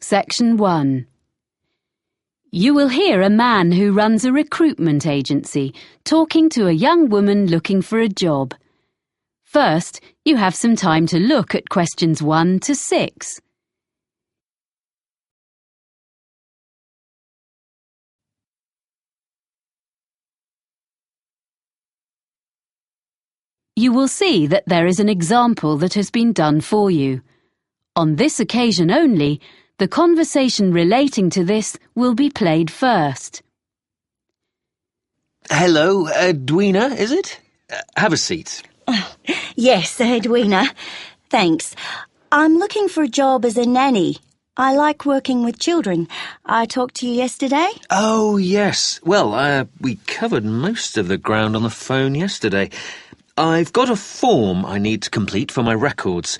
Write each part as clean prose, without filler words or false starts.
Section 1. You will hear a man who runs a recruitment agency talking to a young woman looking for a job. First, you have some time to look at questions 1 to 6. You will see that there is an example that has been done for you. On this occasion only, the conversation relating to this will be played first. Hello, Edwina, is it? Have a seat. Yes, Edwina. Thanks. I'm looking for a job as a nanny. I like working with children. I talked to you yesterday. Oh, yes. Well, we covered most of the ground on the phone yesterday. I've got a form I need to complete for my records.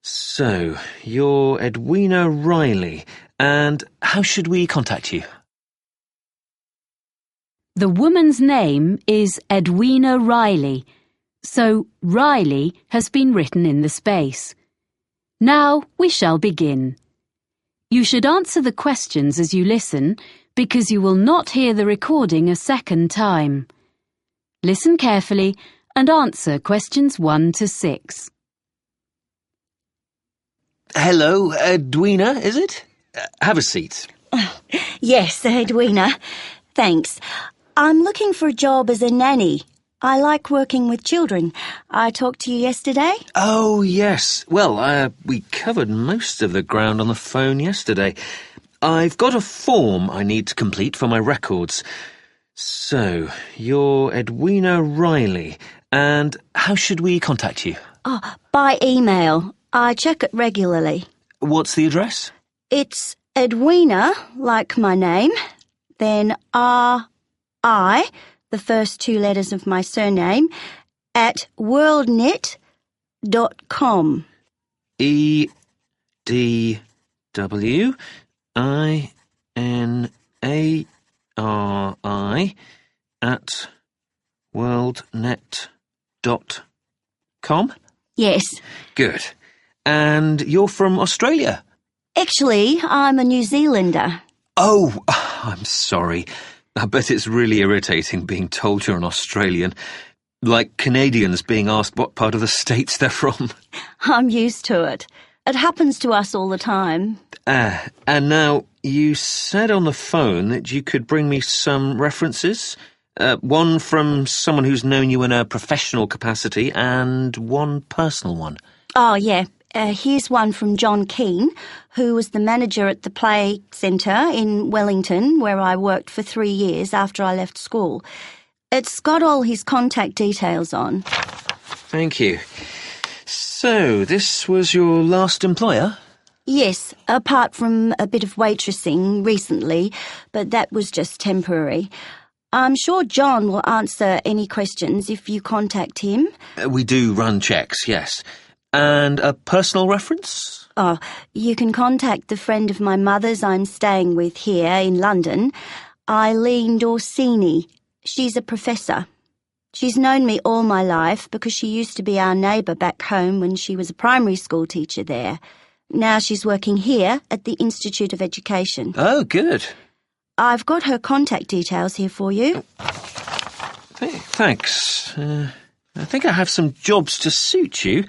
So, you're Edwina Riley, and how should we contact you? The woman's name is Edwina Riley, so Riley has been written in the space. Now we shall begin. You should answer the questions as you listen, because you will not hear the recording a second time. Listen carefully and answer questions 1 to 6. Hello, Edwina, is it? Have a seat. Yes, Edwina. Thanks. I'm looking for a job as a nanny. I like working with children. I talked to you yesterday. Oh, yes. Well, we covered most of the ground on the phone yesterday. I've got a form I need to complete for my records. So, you're Edwina Riley, and how should we contact you? By email. I check it regularly. What's the address? It's Edwina, like my name, then R-I, the first 2 letters of my surname, at worldnet.com. EDWINARI at worldnet.com? Yes. Good. And you're from Australia? Actually, I'm a New Zealander. Oh, I'm sorry. I bet it's really irritating being told you're an Australian. Like Canadians being asked what part of the States they're from. I'm used to it. It happens to us all the time. And now, you said on the phone that you could bring me some references. One from someone who's known you in a professional capacity and one personal one. Oh, yeah. Here's one from John Keane, who was the manager at the Play Center in Wellington, where I worked for 3 years after I left school. It's got all his contact details on. Thank you. So, this was your last employer? Yes, apart from a bit of waitressing recently, but that was just temporary. I'm sure John will answer any questions if you contact him. We do run checks, yes. And a personal reference? Oh, you can contact the friend of my mother's I'm staying with here in London, Eileen Dorsini. She's a professor. She's known me all my life because she used to be our neighbour back home when she was a primary school teacher there. Now she's working here at the Institute of Education. Oh, good. I've got her contact details here for you. Thanks. I think I have some jobs to suit you.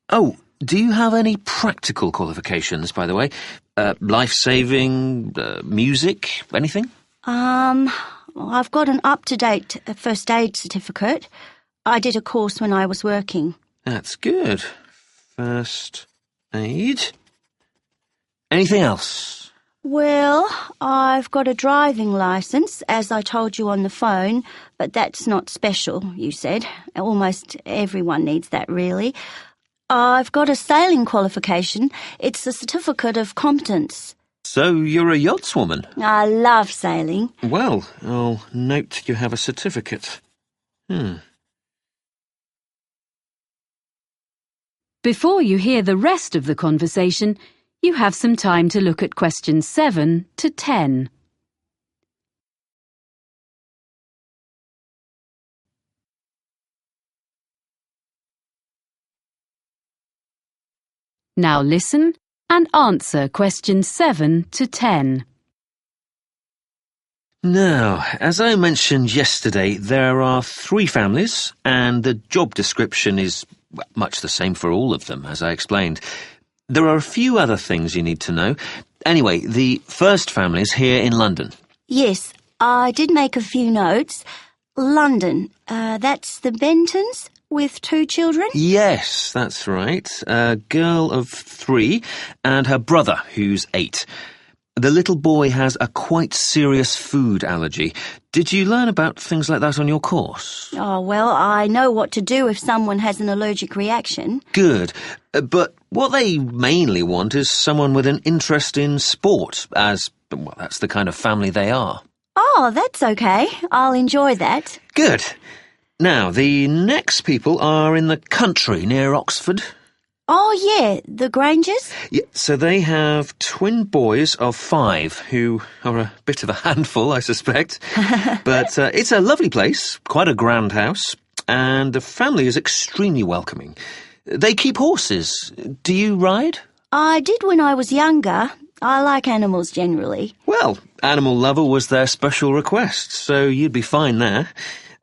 Oh, do you have any practical qualifications, by the way? Life-saving, music, anything? I've got an up-to-date first aid certificate. I did a course when I was working. That's good. First aid. Anything else? Well, I've got a driving licence, as I told you on the phone, but that's not special, you said. Almost everyone needs that, really. I've got a sailing qualification. It's a certificate of competence. So you're a yachtswoman? I love sailing. Well, I'll note you have a certificate. Before you hear the rest of the conversation, you have some time to look at questions 7 to 10. Now listen and answer questions 7 to 10. Now, as I mentioned yesterday, there are 3 families, and the job description is much the same for all of them, as I explained. There are a few other things you need to know. Anyway, the first family is here in London. Yes, I did make a few notes. London, that's the Bentons with 2 children? Yes, that's right. A girl of 3 and her brother, who's 8. The little boy has a quite serious food allergy. Did you learn about things like that on your course? Oh, well, I know what to do if someone has an allergic reaction. Good. But what they mainly want is someone with an interest in sport, as, well, that's the kind of family they are. Oh, that's okay. I'll enjoy that. Good. Now, the next people are in the country near Oxford. Oh, yeah, the Grangers? Yeah, so they have twin boys of 5 who are a bit of a handful, I suspect. But it's a lovely place, quite a grand house, and the family is extremely welcoming. They keep horses. Do you ride? I did when I was younger. I like animals generally. Well, Animal Lover was their special request, so you'd be fine there.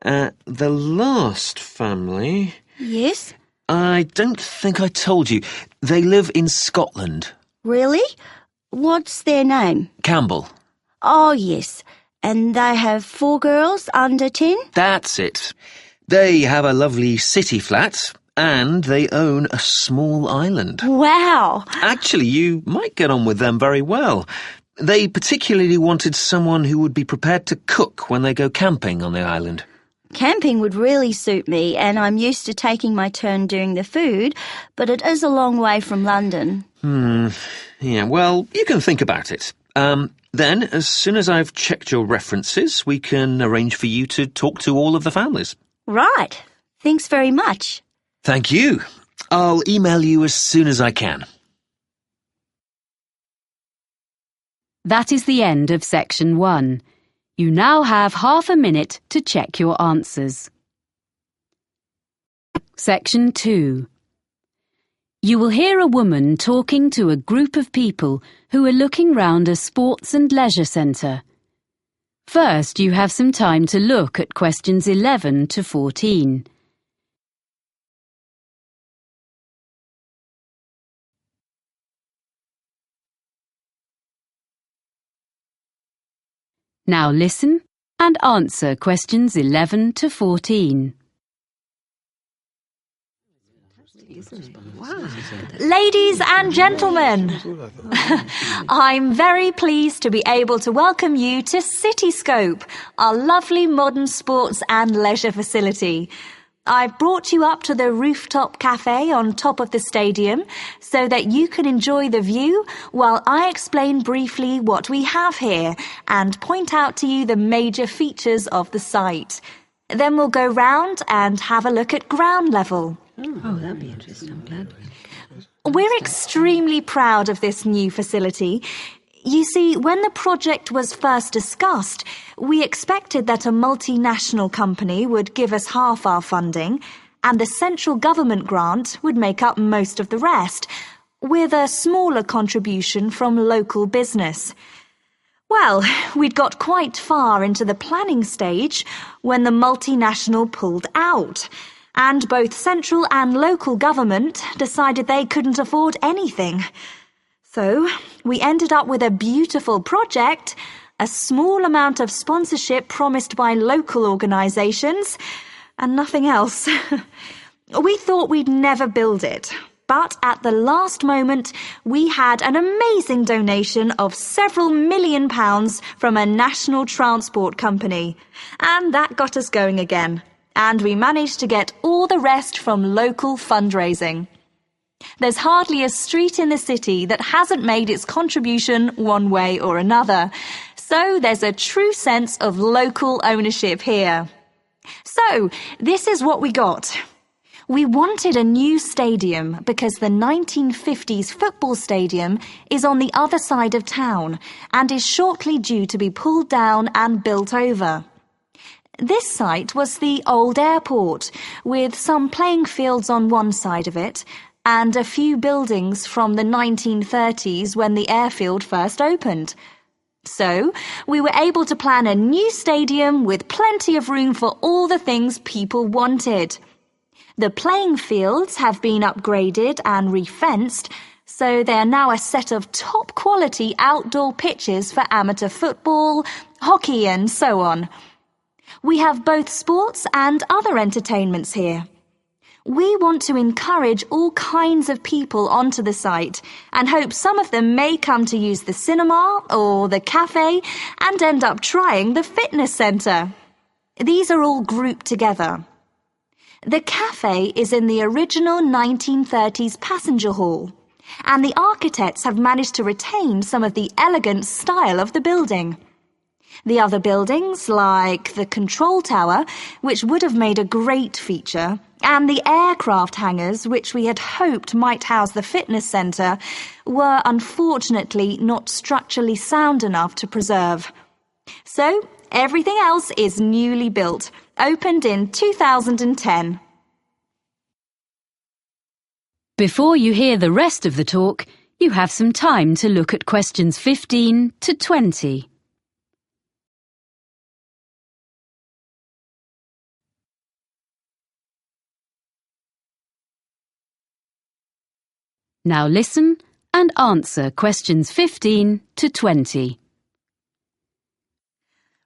The last family... Yes? I don't think I told you. They live in Scotland. Really? What's their name? Campbell. Oh, yes. And they have 4 girls under 10? That's it. They have a lovely city flat, and they own a small island. Wow! Actually, you might get on with them very well. They particularly wanted someone who would be prepared to cook when they go camping on the island. Camping would really suit me, and I'm used to taking my turn doing the food, but it is a long way from London. Yeah, well, you can think about it. Then, as soon as I've checked your references, we can arrange for you to talk to all of the families. Right. Thanks very much. Thank you. I'll email you as soon as I can. That is the end of section 1. You now have half a minute to check your answers. Section 2. You will hear a woman talking to a group of people who are looking round a sports and leisure centre. First, you have some time to look at questions 11 to 14. Now listen and answer questions 11 to 14. Ladies and gentlemen, I'm very pleased to be able to welcome you to Cityscope, our lovely modern sports and leisure facility. I've brought you up to the rooftop cafe on top of the stadium so that you can enjoy the view while I explain briefly what we have here and point out to you the major features of the site. Then we'll go round and have a look at ground level. Oh, that'd be interesting. I'm glad. We're extremely proud of this new facility. You see, when the project was first discussed, we expected that a multinational company would give us half our funding, and the central government grant would make up most of the rest, with a smaller contribution from local business. Well, we'd got quite far into the planning stage when the multinational pulled out, and both central and local government decided they couldn't afford anything. So, we ended up with a beautiful project, a small amount of sponsorship promised by local organisations, and nothing else. We thought we'd never build it, but at the last moment, we had an amazing donation of several £1 million from a national transport company, and that got us going again, and we managed to get all the rest from local fundraising. There's hardly a street in the city that hasn't made its contribution one way or another, so there's a true sense of local ownership here. So, this is what we got. We wanted a new stadium because the 1950s football stadium is on the other side of town and is shortly due to be pulled down and built over. This site was the old airport, with some playing fields on one side of it, and a few buildings from the 1930s when the airfield first opened. So, we were able to plan a new stadium with plenty of room for all the things people wanted. The playing fields have been upgraded and refenced, so they are now a set of top-quality outdoor pitches for amateur football, hockey and so on. We have both sports and other entertainments here. We want to encourage all kinds of people onto the site and hope some of them may come to use the cinema or the cafe and end up trying the fitness centre. These are all grouped together. The cafe is in the original 1930s passenger hall, and the architects have managed to retain some of the elegant style of the building. The other buildings, like the control tower, which would have made a great feature, and the aircraft hangars, which we had hoped might house the fitness centre, were unfortunately not structurally sound enough to preserve. So, everything else is newly built, opened in 2010. Before you hear the rest of the talk, you have some time to look at questions 15 to 20. Now listen and answer questions 15 to 20.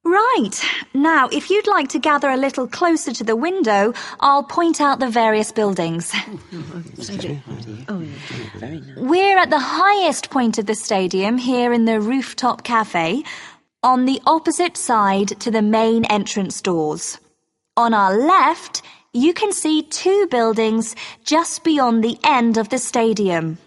Right. Now, if you'd like to gather a little closer to the window, I'll point out the various buildings. Very nice. We're at the highest point of the stadium here in the rooftop cafe, on the opposite side to the main entrance doors. On our left, you can see two buildings just beyond the end of the stadium.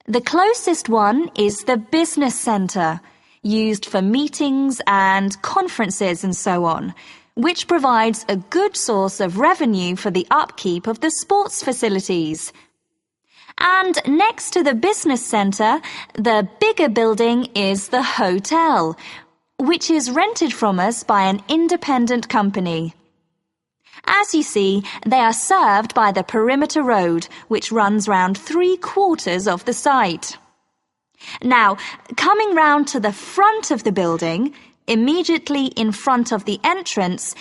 The closest one is the business centre, used for meetings and conferences and so on, which provides a good source of revenue for the upkeep of the sports facilities. And next to the business centre, the bigger building is the hotel, which is rented from us by an independent company. As you see, they are served by the perimeter road, which runs round 3/4 of the site. Now, coming round to the front of the building, immediately in front of the entrance,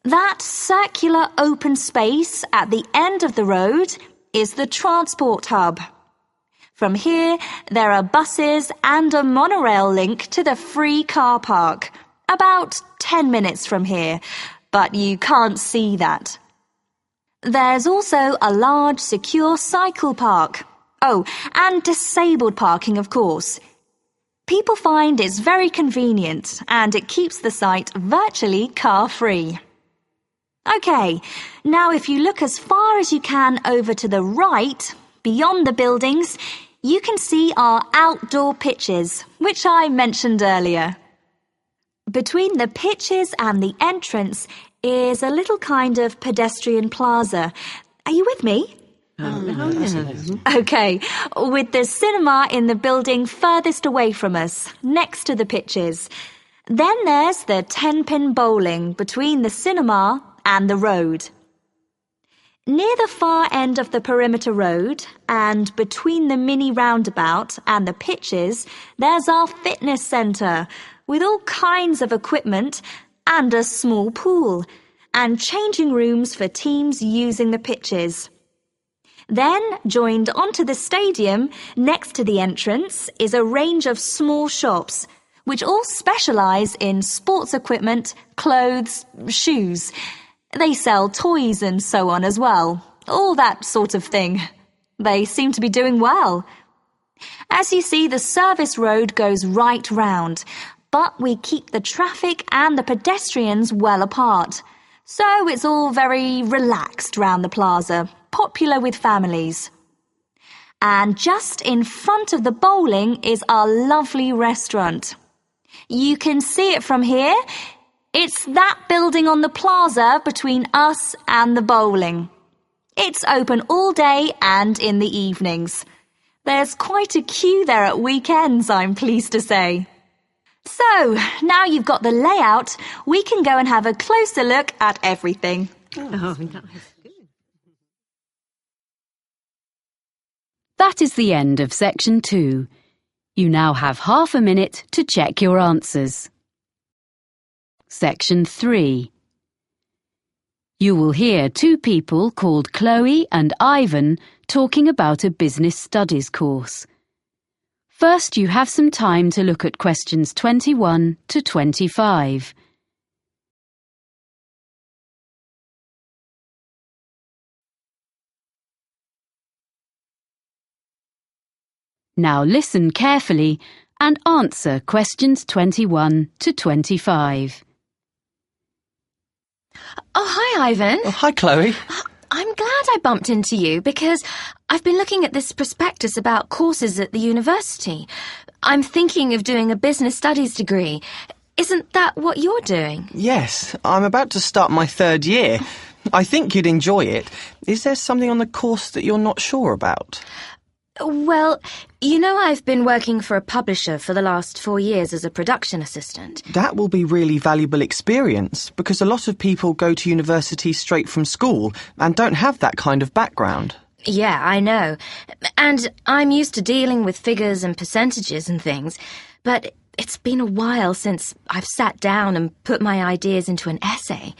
that circular open space at the end of the road is the transport hub. From here, there are buses and a monorail link to the free car park, about 10 minutes from here, but you can't see that. There's also a large secure cycle park. Oh, and disabled parking, of course. People find it's very convenient and it keeps the site virtually car-free. OK, now if you look as far as you can over to the right, beyond the buildings, you can see our outdoor pitches, which I mentioned earlier. Between the pitches and the entrance is a little kind of pedestrian plaza. Are you with me? OK, with the cinema in the building furthest away from us, next to the pitches. Then there's the 10-pin bowling between the cinema and the road. Near the far end of the perimeter road and between the mini roundabout and the pitches, there's our fitness centre with all kinds of equipment and a small pool and changing rooms for teams using the pitches. Then, joined onto the stadium, next to the entrance, is a range of small shops, which all specialise in sports equipment, clothes, shoes. They sell toys and so on as well, all that sort of thing. They seem to be doing well. As you see, the service road goes right round, but we keep the traffic and the pedestrians well apart. So it's all very relaxed round the plaza, popular with families. And just in front of the bowling is our lovely restaurant. You can see it from here. It's that building on the plaza between us and the bowling. It's open all day and in the evenings. There's quite a queue there at weekends, I'm pleased to say. So, now you've got the layout, we can go and have a closer look at everything. Oh, nice. That is the end of section 2. You now have half a minute to check your answers. Section 3. You will hear two people called Chloe and Ivan talking about a business studies course. First, you have some time to look at questions 21 to 25. Now listen carefully and answer questions 21 to 25. Oh, hi, Ivan. Oh, hi, Chloe. I'm glad I bumped into you because I've been looking at this prospectus about courses at the university. I'm thinking of doing a business studies degree. Isn't that what you're doing? Yes, I'm about to start my 3rd year. I think you'd enjoy it. Is there something on the course that you're not sure about? Well, you know I've been working for a publisher for the last 4 years as a production assistant. That will be really valuable experience because a lot of people go to university straight from school and don't have that kind of background. Yeah, I know. And I'm used to dealing with figures and percentages and things, but it's been a while since I've sat down and put my ideas into an essay.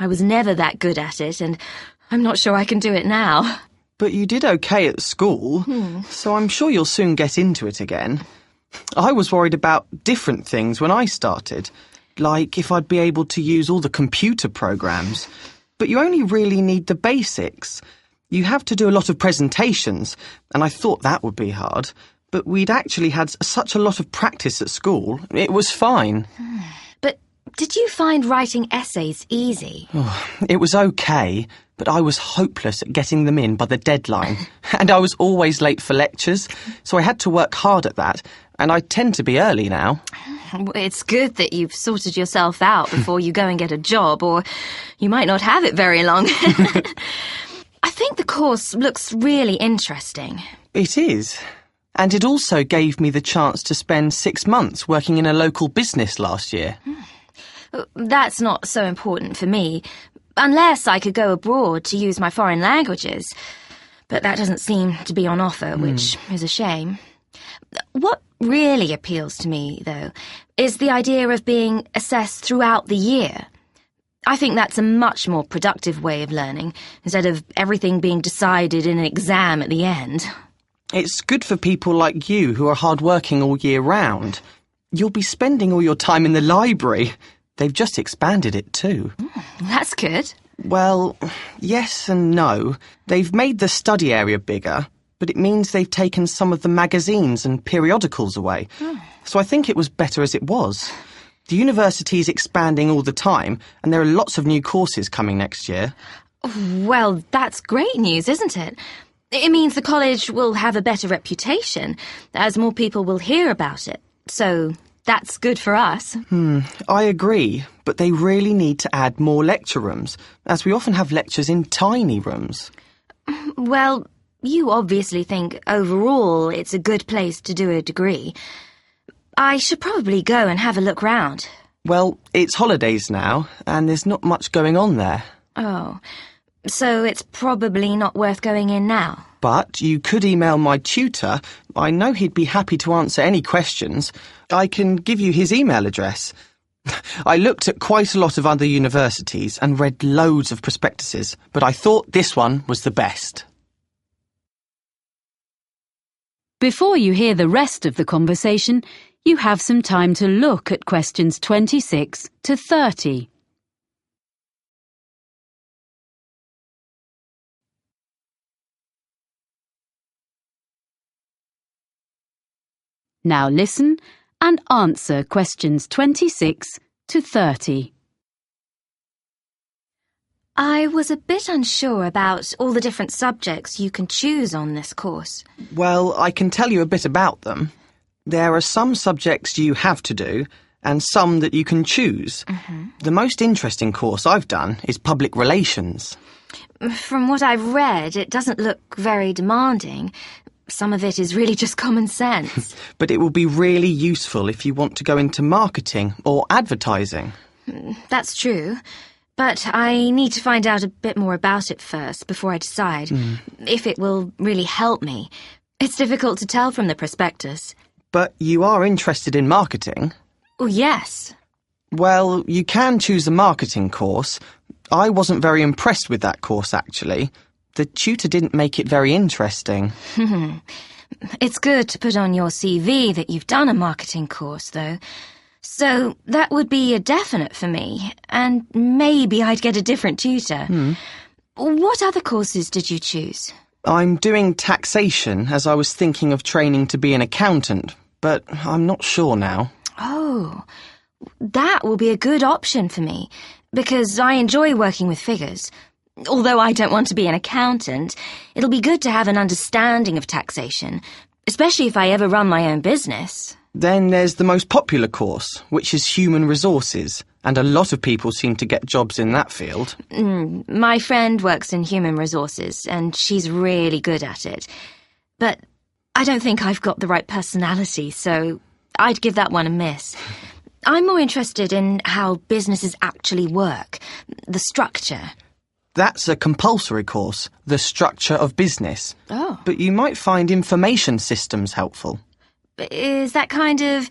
I was never that good at it, and I'm not sure I can do it now. But you did okay at school, so I'm sure you'll soon get into it again. I was worried about different things when I started, like if I'd be able to use all the computer programs. But you only really need the basics. You have to do a lot of presentations, and I thought that would be hard. But we'd actually had such a lot of practice at school, it was fine. But did you find writing essays easy? It was okay, but I was hopeless at getting them in by the deadline. And I was always late for lectures, so I had to work hard at that, and I tend to be early now. It's good that you've sorted yourself out before you go and get a job, or you might not have it very long. I think the course looks really interesting. It is. And it also gave me the chance to spend 6 months working in a local business last year. That's not so important for me, unless I could go abroad to use my foreign languages. But that doesn't seem to be on offer, which is a shame. What really appeals to me, though, is the idea of being assessed throughout the year. I think that's a much more productive way of learning, instead of everything being decided in an exam at the end. It's good for people like you who are hard-working all year round. You'll be spending all your time in the library. They've just expanded it too. That's good. Well, yes and no. They've made the study area bigger, but it means they've taken some of the magazines and periodicals away. So I think it was better as it was. The university is expanding all the time, and there are lots of new courses coming next year. Well, that's great news, isn't it? It means the college will have a better reputation, as more people will hear about it. So that's good for us. I agree, but they really need to add more lecture rooms, as we often have lectures in tiny rooms. Well, you obviously think overall it's a good place to do a degree. I should probably go and have a look round. Well, it's holidays now, and there's not much going on there. Oh, so it's probably not worth going in now. But you could email my tutor. I know he'd be happy to answer any questions. I can give you his email address. I looked at quite a lot of other universities and read loads of prospectuses, but I thought this one was the best. Before you hear the rest of the conversation, you have some time to look at questions 26 to 30. Now listen and answer questions 26 to 30. I was a bit unsure about all the different subjects you can choose on this course. Well, I can tell you a bit about them. There are some subjects you have to do, and some that you can choose. The most interesting course I've done is public relations. From what I've read, it doesn't look very demanding. Some of it is really just common sense. But it will be really useful if you want to go into marketing or advertising. That's true. But I need to find out a bit more about it first before I decide if it will really help me. It's difficult to tell from the prospectus. But you are interested in marketing? Oh, yes. Well, you can choose a marketing course. I wasn't very impressed with that course, actually. The tutor didn't make it very interesting. It's good to put on your CV that you've done a marketing course, though. So that would be a definite for me, and maybe I'd get a different tutor. What other courses did you choose? I'm doing taxation, as I was thinking of training to be an accountant, but I'm not sure now. Oh, that will be a good option for me, because I enjoy working with figures. Although I don't want to be an accountant, it'll be good to have an understanding of taxation, especially if I ever run my own business. Then there's the most popular course, which is human resources, and a lot of people seem to get jobs in that field. My friend works in human resources, and she's really good at it. But I don't think I've got the right personality, so I'd give that one a miss. I'm more interested in how businesses actually work, the structure. That's a compulsory course, the structure of business. Oh. But you might find information systems helpful. Is that kind of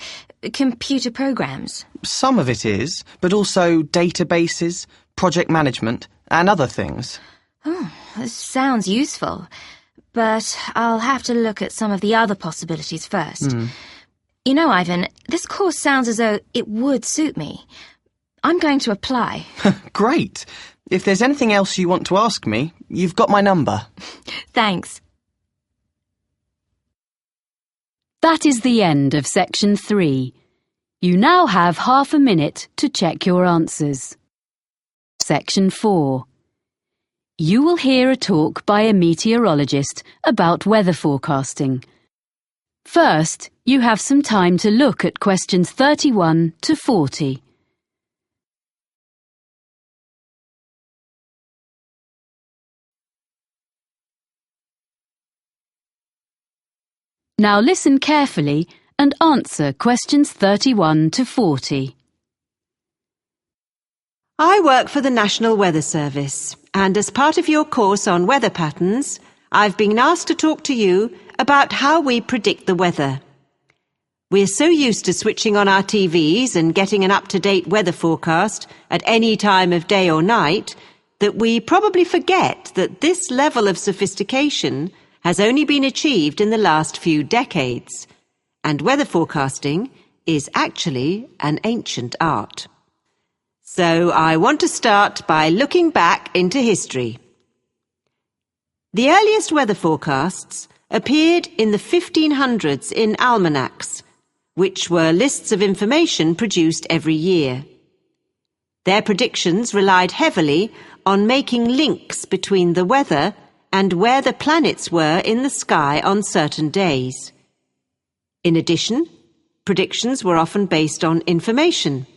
computer programs? Some of it is, but also databases, project management, and other things. Oh, this sounds useful. But I'll have to look at some of the other possibilities first. You know, Ivan, this course sounds as though it would suit me. I'm going to apply. Great! If there's anything else you want to ask me, you've got my number. Thanks. That is the end of section 3. You now have half a minute to check your answers. Section 4. You will hear a talk by a meteorologist about weather forecasting. First, you have some time to look at questions 31 to 40. Now listen carefully and answer questions 31 to 40. I work for the National Weather Service, and as part of your course on weather patterns, I've been asked to talk to you about how we predict the weather. We're so used to switching on our TVs and getting an up-to-date weather forecast at any time of day or night that we probably forget that this level of sophistication has only been achieved in the last few decades, and weather forecasting is actually an ancient art. So I want to start by looking back into history. The earliest weather forecasts appeared in the 1500s in almanacs, which were lists of information produced every year. Their predictions relied heavily on making links between the weather and where the planets were in the sky on certain days. In addition, predictions were often based on information,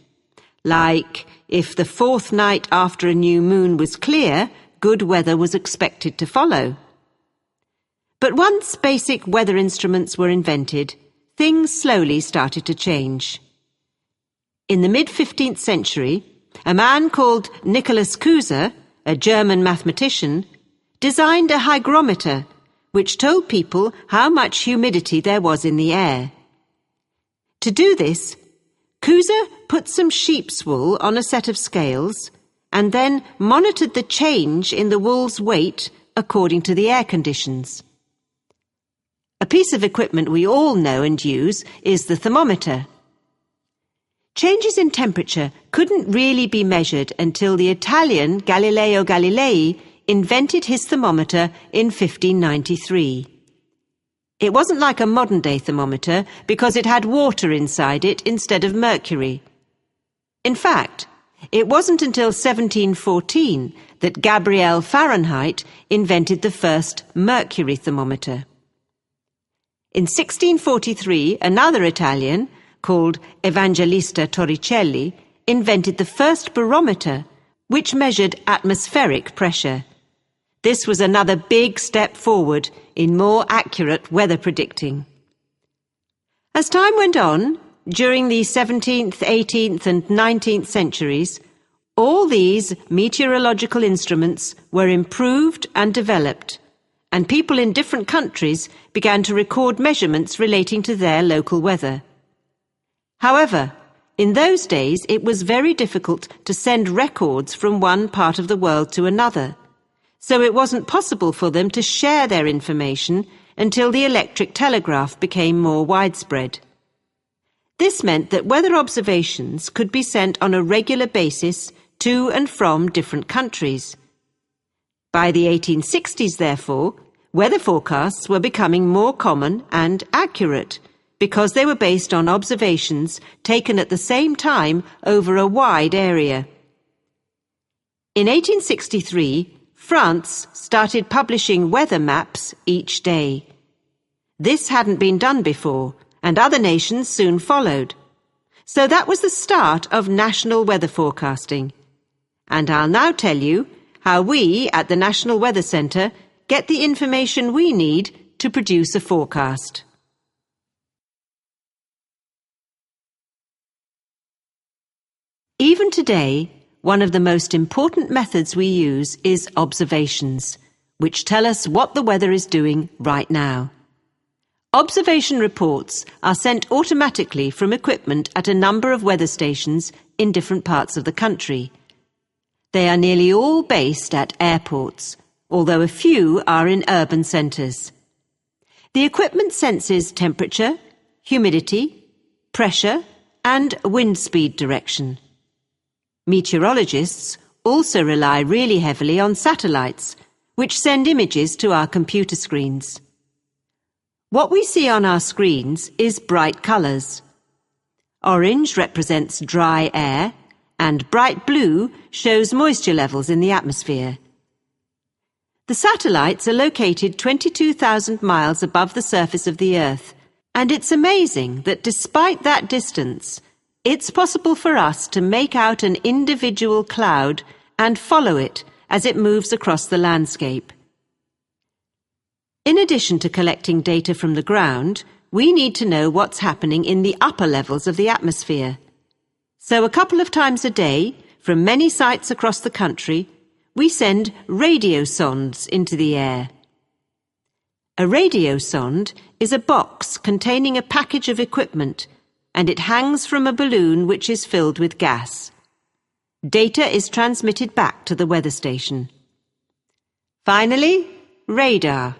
like if the fourth night after a new moon was clear, good weather was expected to follow. But once basic weather instruments were invented, things slowly started to change. In the mid-15th century, a man called Nicholas Kuser, a German mathematician, designed a hygrometer which told people how much humidity there was in the air. To do this, Kuser put some sheep's wool on a set of scales and then monitored the change in the wool's weight according to the air conditions. A piece of equipment we all know and use is the thermometer. Changes in temperature couldn't really be measured until the Italian Galileo Galilei invented his thermometer in 1593. It wasn't like a modern-day thermometer because it had water inside it instead of mercury. In fact, it wasn't until 1714 that Gabriel Fahrenheit invented the first mercury thermometer. In 1643, another Italian, called Evangelista Torricelli, invented the first barometer, which measured atmospheric pressure. This was another big step forward in more accurate weather predicting. As time went on, during the 17th, 18th and 19th centuries, All these meteorological instruments were improved and developed, and people in different countries began to record measurements relating to their local weather. However, in those days it was very difficult to send records from one part of the world to another, so it wasn't possible for them to share their information until the electric telegraph became more widespread. This meant that weather observations could be sent on a regular basis to and from different countries. By the 1860s, therefore, weather forecasts were becoming more common and accurate because they were based on observations taken at the same time over a wide area. In 1863, France started publishing weather maps each day. This hadn't been done before, and other nations soon followed. So that was the start of national weather forecasting. And I'll now tell you how we at the National Weather Center get the information we need to produce a forecast. Even today, one of the most important methods we use is observations, which tell us what the weather is doing right now. Observation reports are sent automatically from equipment at a number of weather stations in different parts of the country. They are nearly all based at airports, although a few are in urban centres. The equipment senses temperature, humidity, pressure, and wind speed direction. Meteorologists also rely really heavily on satellites, which send images to our computer screens. What we see on our screens is bright colours. Orange represents dry air, and bright blue shows moisture levels in the atmosphere. The satellites are located 22,000 miles above the surface of the Earth, and it's amazing that despite that distance, it's possible for us to make out an individual cloud and follow it as it moves across the landscape. In addition to collecting data from the ground, we need to know what's happening in the upper levels of the atmosphere. So a couple of times a day, from many sites across the country, we send radio sondes into the air. A radio sonde is a box containing a package of equipment, and it hangs from a balloon which is filled with gas. Data is transmitted back to the weather station. Finally, radar.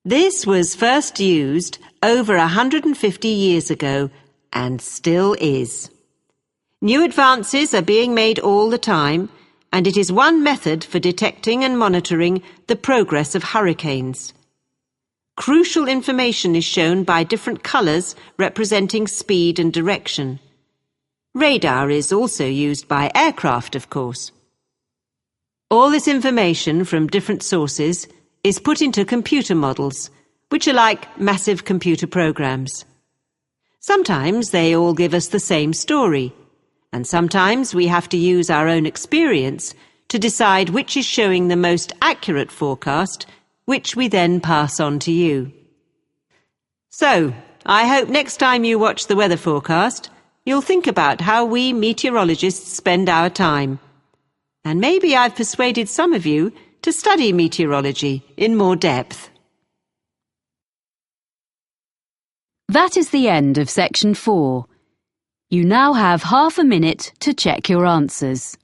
This was first used over 150 years ago and still is. New advances are being made all the time, and it is one method for detecting and monitoring the progress of hurricanes. Crucial information is shown by different colours representing speed and direction. Radar is also used by aircraft, of course. All this information from different sources is put into computer models, which are like massive computer programs. Sometimes they all give us the same story, and sometimes we have to use our own experience to decide which is showing the most accurate forecast, which we then pass on to you. So, I hope next time you watch the weather forecast, you'll think about how we meteorologists spend our time. And maybe I've persuaded some of you to study meteorology in more depth. That is the end of section 4. You now have half a minute to check your answers.